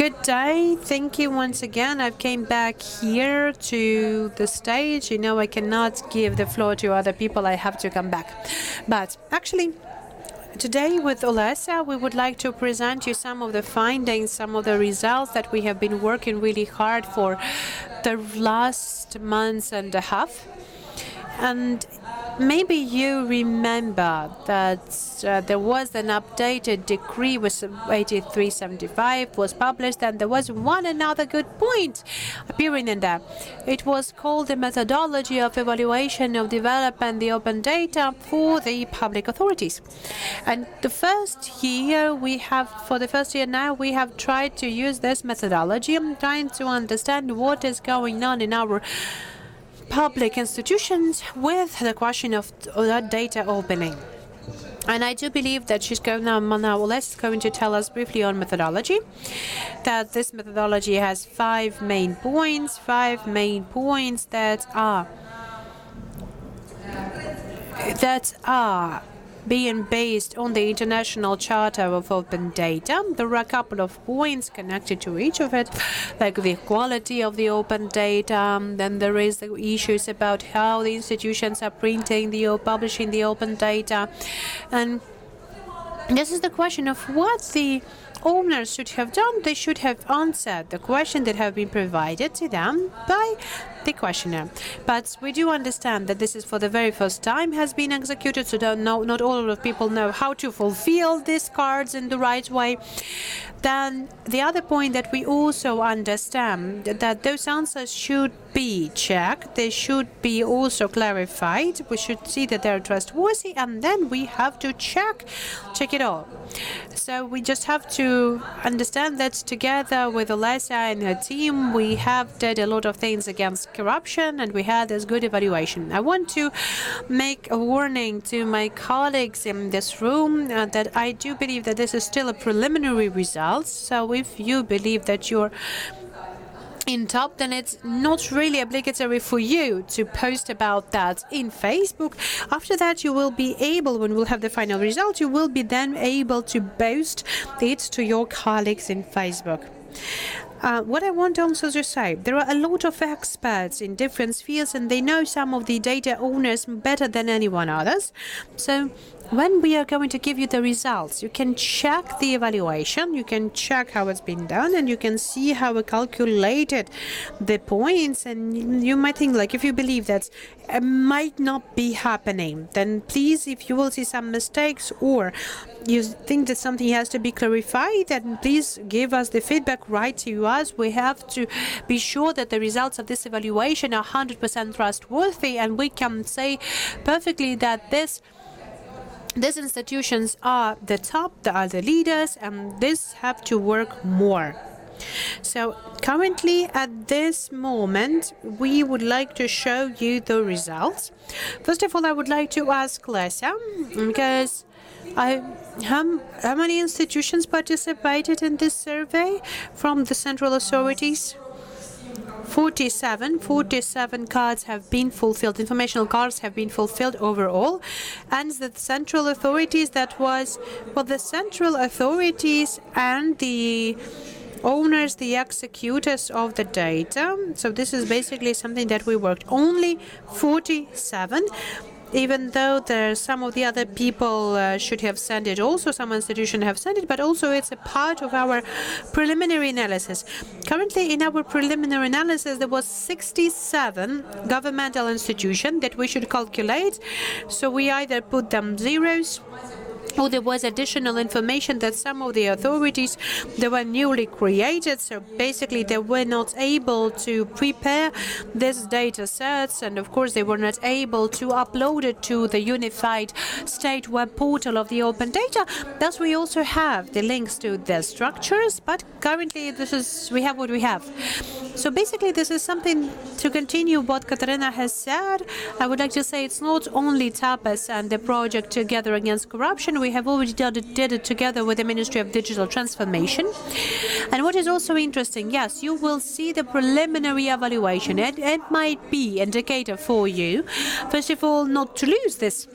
Good day. Thank you once again. I've came back here to the stage. You know, I cannot give the floor to other people. I have to come back. But actually, today with Olesa, we would like to present you some of the findings, some of the results that we have been working really hard for the last month and a half. And maybe you remember that there was an updated decree with 8375 was published, and there was one another good point appearing in there. It was called the methodology of evaluation of development the open data for the public authorities. And the first year now we have tried to use this methodology. I'm trying to understand what is going on in our public institutions with the question of data opening. And I do believe that she's going now, Olesa is going to tell us briefly on methodology, that this methodology has five main points that are being based on the International Charter of Open Data. There are a couple of points connected to each of it, like the quality of the open data. Then there is the issues about how the institutions are printing or publishing the open data. And this is the question of what the owners should have done. They should have answered the question that have been provided to them by the questionnaire. But we do understand that this is for the very first time has been executed, so not all of people know how to fulfill these cards in the right way. Then the other point that we also understand that those answers should be checked, they should be also clarified, we should see that they're trustworthy, and then we have to check it all. So we just have to understand that together with Olesa and her team, we have did a lot of things against corruption, and we had this good evaluation. I want to make a warning to my colleagues in this room that I do believe that this is still a preliminary result. So if you believe that you're in top, then it's not really obligatory for you to post about that in Facebook. After that, you will be able, when we'll have the final result, you will be then able to post it to your colleagues in Facebook. What I want also to say, there are a lot of experts in different spheres, and they know some of the data owners better than anyone others. So when we are going to give you the results, you can check the evaluation, you can check how it's been done, and you can see how we calculated the points. And you might think, like, if you believe that it might not be happening, then please, if you will see some mistakes or you think that something has to be clarified, then please give us the feedback right to us. We have to be sure that the results of this evaluation are 100% trustworthy, and we can say perfectly that these institutions are the top, they are the leaders, and this have to work more. So currently at this moment, we would like to show you the results. First of all, I would like to ask Olesa, because how many institutions participated in this survey from the central authorities? 47 cards have been fulfilled, informational cards have been fulfilled overall. And the central authorities, that was, well, the central authorities and the owners, the executors of the data. So this is basically something that we worked. Only 47. Even though some of the other people should have sent it also, some institutions have sent it, but also it's a part of our preliminary analysis. Currently, in our preliminary analysis, there was 67 governmental institutions that we should calculate. So we either put them zeros, or there was additional information that some of the authorities, they were newly created, so basically they were not able to prepare these data sets, and of course they were not able to upload it to the unified state web portal of the open data. Thus we also have the links to the structures, but currently we have what we have. So basically this is something to continue what Katarina has said. I would like to say it's not only TAPAS and the project Together Against Corruption. We have already did it together with the Ministry of Digital Transformation. And what is also interesting, yes, you will see the preliminary evaluation. It might be an indicator for you, first of all, not to lose this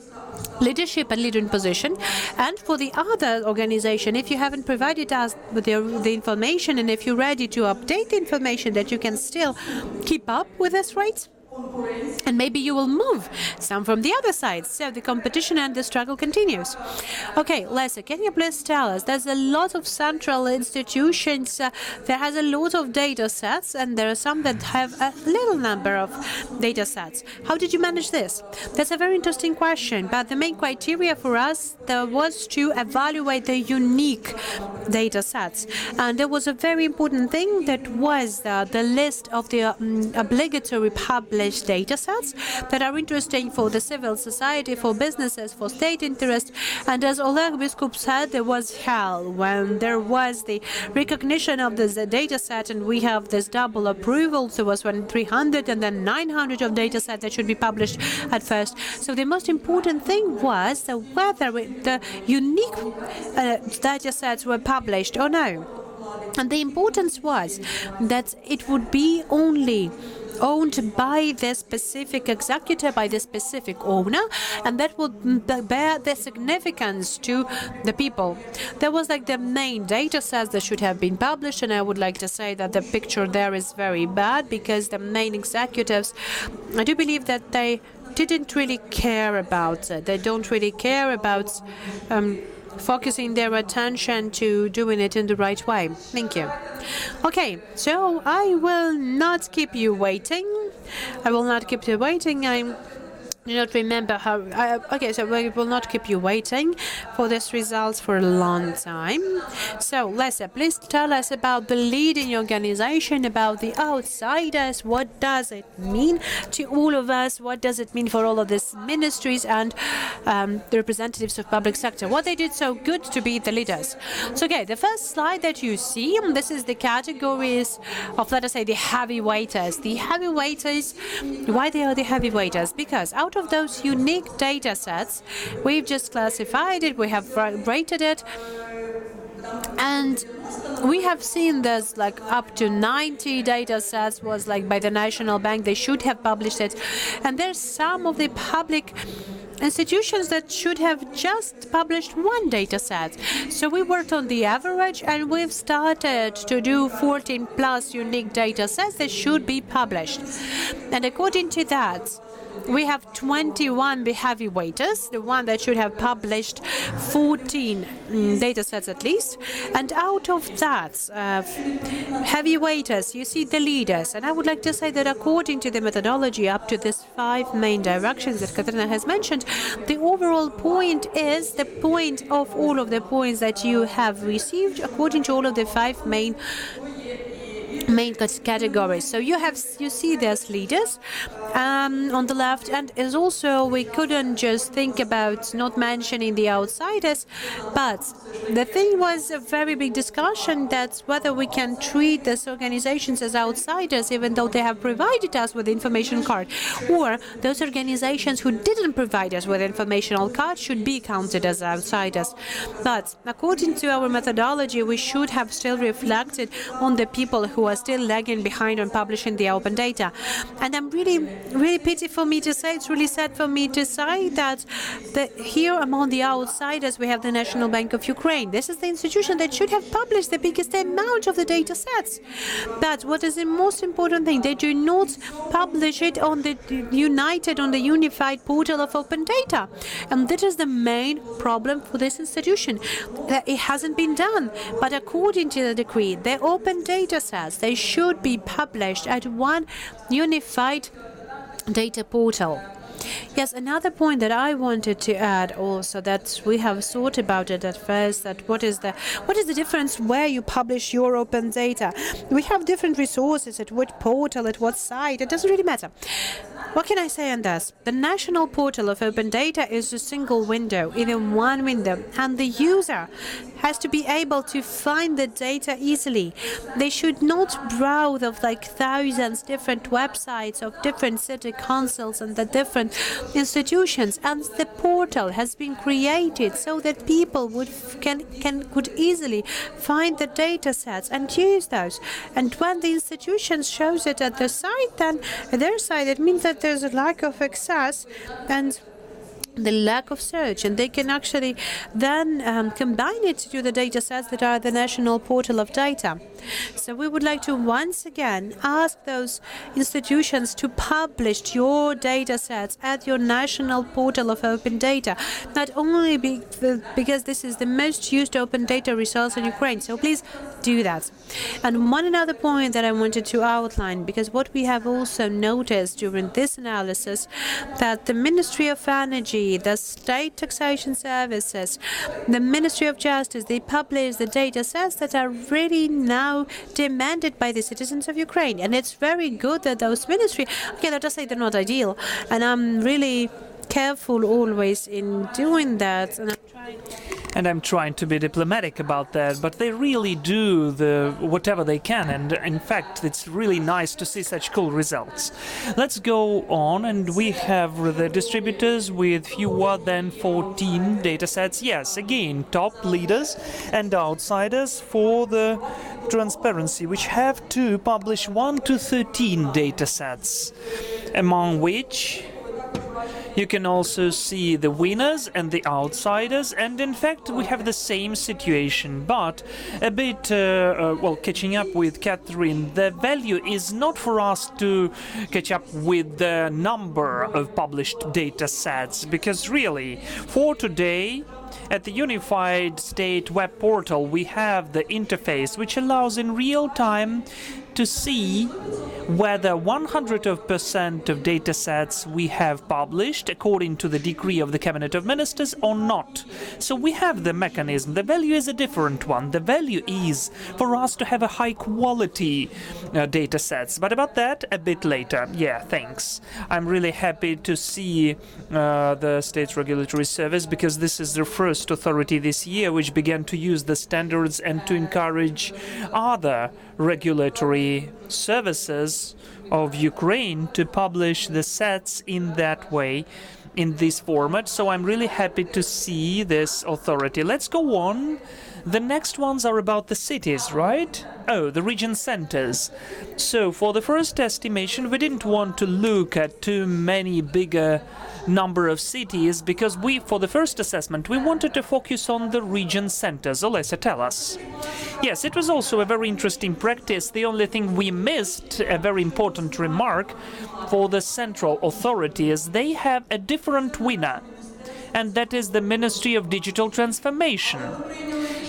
leadership and leading position. And for the other organization, if you haven't provided us with the information, and if you're ready to update the information that you can still keep up with this rate, and maybe you will move some from the other side. So the competition and the struggle continues. Okay, Lisa, can you please tell us, there's a lot of central institutions, there has a lot of data sets, and there are some that have a little number of data sets. How did you manage this? That's a very interesting question, but the main criteria for us was to evaluate the unique data sets. And there was a very important thing that was the list of the obligatory published data sets that are interesting for the civil society, for businesses, for state interest. And as Oleg Biskup said, there was hell when there was the recognition of this data set, and we have this double approval. So it was 300 and then 900 of data sets that should be published at first. So the most important thing was whether the unique data sets were published or no. And the importance was that it would be only owned by the specific executor, by the specific owner, and that would bear the significance to the people. There was like the main data sets that should have been published, and I would like to say that the picture there is very bad, because the main executives, I do believe that they didn't really care about it. They don't really care about focusing their attention to doing it in the right way. Thank you. Okay, so I will not keep you waiting. I do not remember how. Okay, so we will not keep you waiting for these results for a long time. So, Lisa, please tell us about the leading organization, about the outsiders. What does it mean to all of us? What does it mean for all of these ministries and the representatives of public sector? What they did so good to be the leaders. So, okay, the first slide that you see, this is the categories of, let us say, the heavyweighters. The heavyweighters, why they are the heavyweighters? Because out of those unique data sets, we've just classified it, we have rated it, and we have seen there's like up to 90 data sets was like by the National Bank. They should have published it. And there's some of the public institutions that should have just published one data set. So we worked on the average, and we've started to do 14 plus unique data sets that should be published. And according to that, we have 21 heavyweighters, the one that should have published 14 data sets at least. And out of that, heavyweighters, you see the leaders. And I would like to say that according to the methodology, up to these 5 main directions that Katerina has mentioned, the overall point is the point of all of the points that you have received according to all of the 5 main categories. So you see there's leaders on the left, and as also we couldn't just think about not mentioning the outsiders, but the thing was a very big discussion that's whether we can treat these organizations as outsiders even though they have provided us with the information card, or those organizations who didn't provide us with informational card should be counted as outsiders. But according to our methodology, we should have still reflected on the people who are still lagging behind on publishing the open data. And I'm really pity for me to say, it's really sad for me to say that here among the outsiders we have the National Bank of Ukraine. This is the institution that should have published the biggest amount of the data sets. But what is the most important thing? They do not publish it on the unified portal of open data. And that is the main problem for this institution. That it hasn't been done. But according to the decree, the open data sets, they should be published at one unified data portal. Yes, another point that I wanted to add also, that we have thought about it at first, that what is the difference where you publish your open data? We have different resources, at what portal, at what site, it doesn't really matter. What can I say on this? The national portal of open data is a single window, even one window, and the user has to be able to find the data easily. They should not browse of like thousands different websites of different city councils and the different institutions, and the portal has been created so that people could easily find the data sets and use those. And when the institution shows it at the site, then their side, it means that there's a lack of access, and the lack of search, and they can actually then combine it to the data sets that are the national portal of data. So we would like to once again ask those institutions to publish your data sets at your national portal of open data, not only because this is the most used open data resource in Ukraine, so please do that. And one another point that I wanted to outline, because what we have also noticed during this analysis, that the Ministry of Energy, the State Taxation Services, the Ministry of Justice, they publish the data sets that are really now demanded by the citizens of Ukraine. And it's very good that those ministries, okay, let us say they're not ideal, and I'm really careful always in doing that, and I'm trying to be diplomatic about that, but they really do whatever they can, and in fact it's really nice to see such cool results. Let's go on, and we have the distributors with fewer than 14 datasets. Yes, again, top leaders and outsiders for the transparency, which have to publish 1 to 13 datasets, among which you can also see the winners and the outsiders, and in fact we have the same situation, but a bit, catching up with Catherine, the value is not for us to catch up with the number of published data sets, because really, for today, at the Unified State Web Portal, we have the interface which allows in real time to see whether 100% of data sets we have published according to the decree of the Cabinet of Ministers or not. So we have the mechanism. The value is a different one. The value is for us to have a high quality data sets. But about that a bit later. Yeah, thanks. I'm really happy to see the State's Regulatory Service, because this is the first authority this year which began to use the standards and to encourage other regulatory services of Ukraine to publish the sets in that way, in this format. So I'm really happy to see this authority. Let's go on. The next ones are about the cities, right? Oh, the region centers. So for the first estimation, we didn't want to look at too many bigger number of cities, because for the first assessment, we wanted to focus on the region centers. Olesa, tell us. Yes, it was also a very interesting practice. The only thing we missed, a very important remark, for the central authority is they have a different winner, and that is the Ministry of Digital Transformation.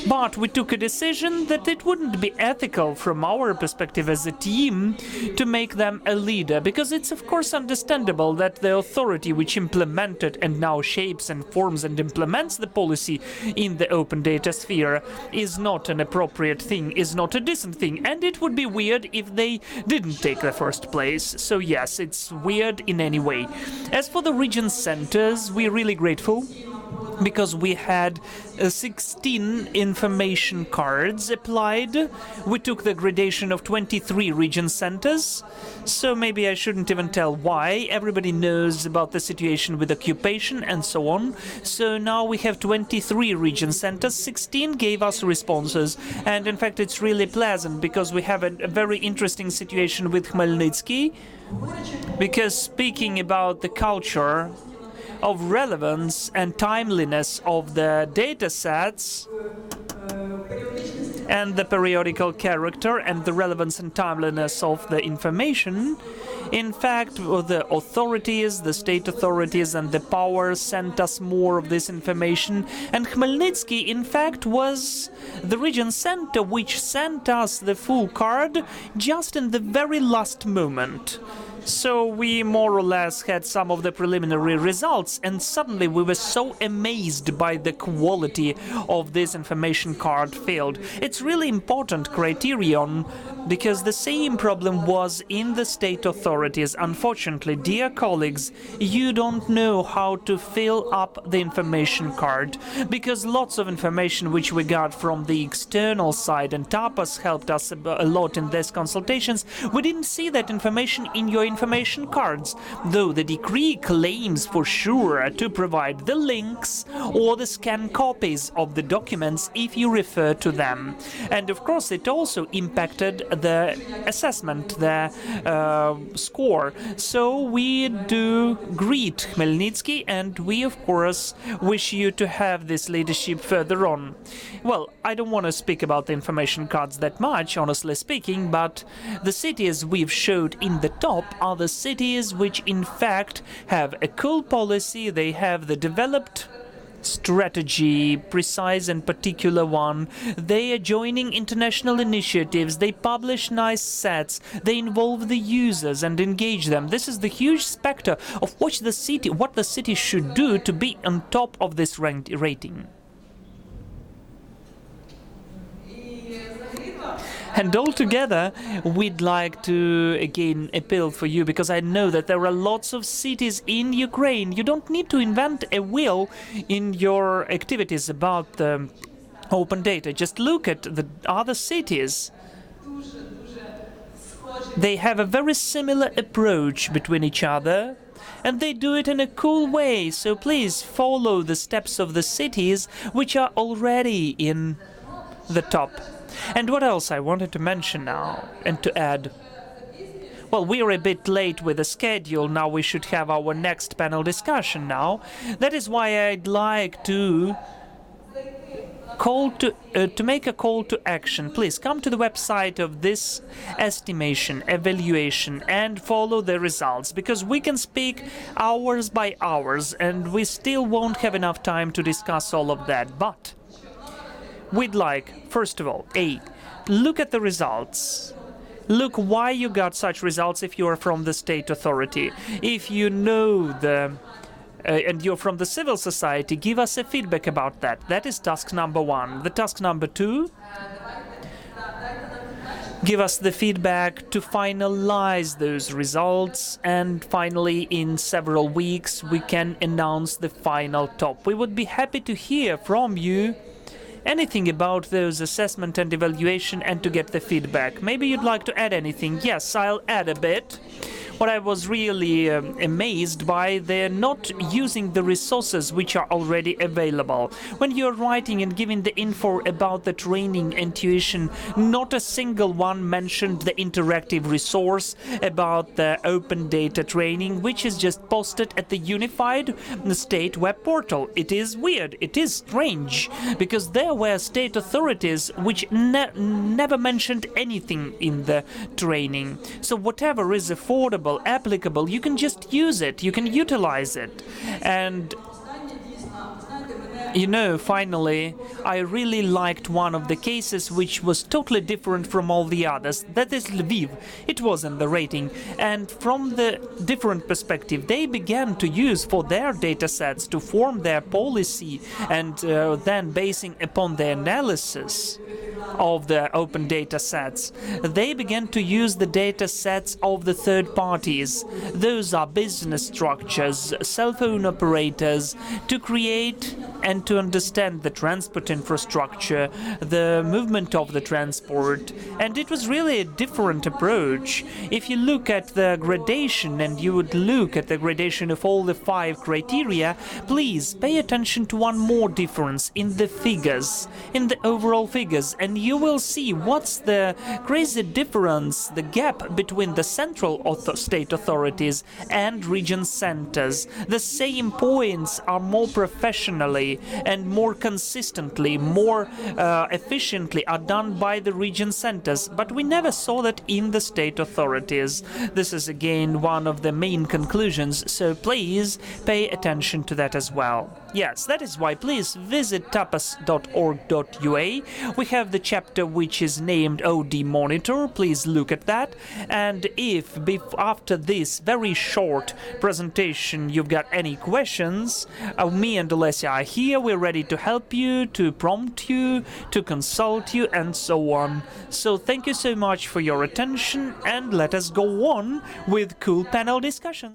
But we took a decision that it wouldn't be ethical from our perspective as a team to make them a leader, because it's of course understandable that the authority which implemented and now shapes and forms and implements the policy in the open data sphere is not an appropriate thing, is not a decent thing, and it would be weird if they didn't take the first place. So yes, it's weird in any way. As for the region centers, we're really grateful, because we had 16 information cards applied. We took the gradation of 23 region centers, so maybe I shouldn't even tell why. Everybody knows about the situation with occupation and so on. So now we have 23 region centers, 16 gave us responses, and in fact it's really pleasant, because we have a very interesting situation with Khmelnytsky, because speaking about the culture of relevance and timeliness of the data sets and the periodical character and the relevance and timeliness of the information, in fact, the authorities, the state authorities and the power sent us more of this information, and Khmelnytsky, in fact, was the region center which sent us the full card just in the very last moment. So we more or less had some of the preliminary results, and suddenly we were so amazed by the quality of this information card field. It's really important criterion, because the same problem was in the state authorities. Unfortunately, dear colleagues, you don't know how to fill up the information card, because lots of information which we got from the external side, and Tapas helped us a lot in these consultations, we didn't see that information in your information cards, though the decree claims for sure to provide the links or the scanned copies of the documents if you refer to them. And of course it also impacted the assessment, the score. So we do greet Khmelnytsky, and we of course wish you to have this leadership further on. Well, I don't want to speak about the information cards that much, honestly speaking, but the cities we've showed in the top are the cities which in fact have a cool policy. They have the developed strategy, precise and particular one. They are joining international initiatives, they publish nice sets, they involve the users and engage them. This is the huge specter of what the city should do to be on top of this rating. And altogether, we'd like to again appeal for you, because I know that there are lots of cities in Ukraine. You don't need to invent a wheel in your activities about the open data. Just look at the other cities. They have a very similar approach between each other, and they do it in a cool way. So please follow the steps of the cities which are already in the top. And what else I wanted to mention now and to add? Well, we are a bit late with the schedule. Now we should have our next panel discussion now. That is why I'd like to make a call to action. Please come to the website of this estimation, evaluation, and follow the results, because we can speak hours by hours and we still won't have enough time to discuss all of that. But we'd like, first of all, look at the results. Look why you got such results if you are from the state authority. If you know and you're from the civil society, give us a feedback about that. That is task number 1. The task number 2, give us the feedback to finalize those results, and finally in several weeks we can announce the final top. We would be happy to hear from you anything about those assessment and evaluation and to get the feedback. Maybe you'd like to add anything. Yes, I'll add a bit. What I was really amazed by, they're not using the resources which are already available. When you're writing and giving the info about the training and tuition, not a single one mentioned the interactive resource about the open data training, which is just posted at the unified state web portal. It is weird, it is strange, because there were state authorities which never mentioned anything in the training. So whatever is affordable, applicable, you can just use it, you can utilize it. And you know, finally, I really liked one of the cases which was totally different from all the others. That is Lviv. It was in the rating. And from the different perspective, they began to use for their data sets to form their policy, and then basing upon the analysis of the open data sets, they began to use the data sets of the third parties. Those are business structures, cell phone operators, to create and to understand the transport infrastructure, the movement of the transport. And it was really a different approach. If you look at the gradation, and you would look at the gradation of all the 5 criteria, please pay attention to one more difference in the figures, in the overall figures, and you will see what's the crazy difference, the gap between the central state authorities and region centers. The same points are more professionally and more consistently, more efficiently are done by the region centers, but we never saw that in the state authorities. This is again one of the main conclusions, so please pay attention to that as well. Yes, that is why please visit tapas.org.ua. We have the chapter which is named OD Monitor. Please look at that. And if after this very short presentation you've got any questions, me and Alessia are here. We're ready to help you, to prompt you, to consult you, and so on. So thank you so much for your attention, and let us go on with cool panel discussions.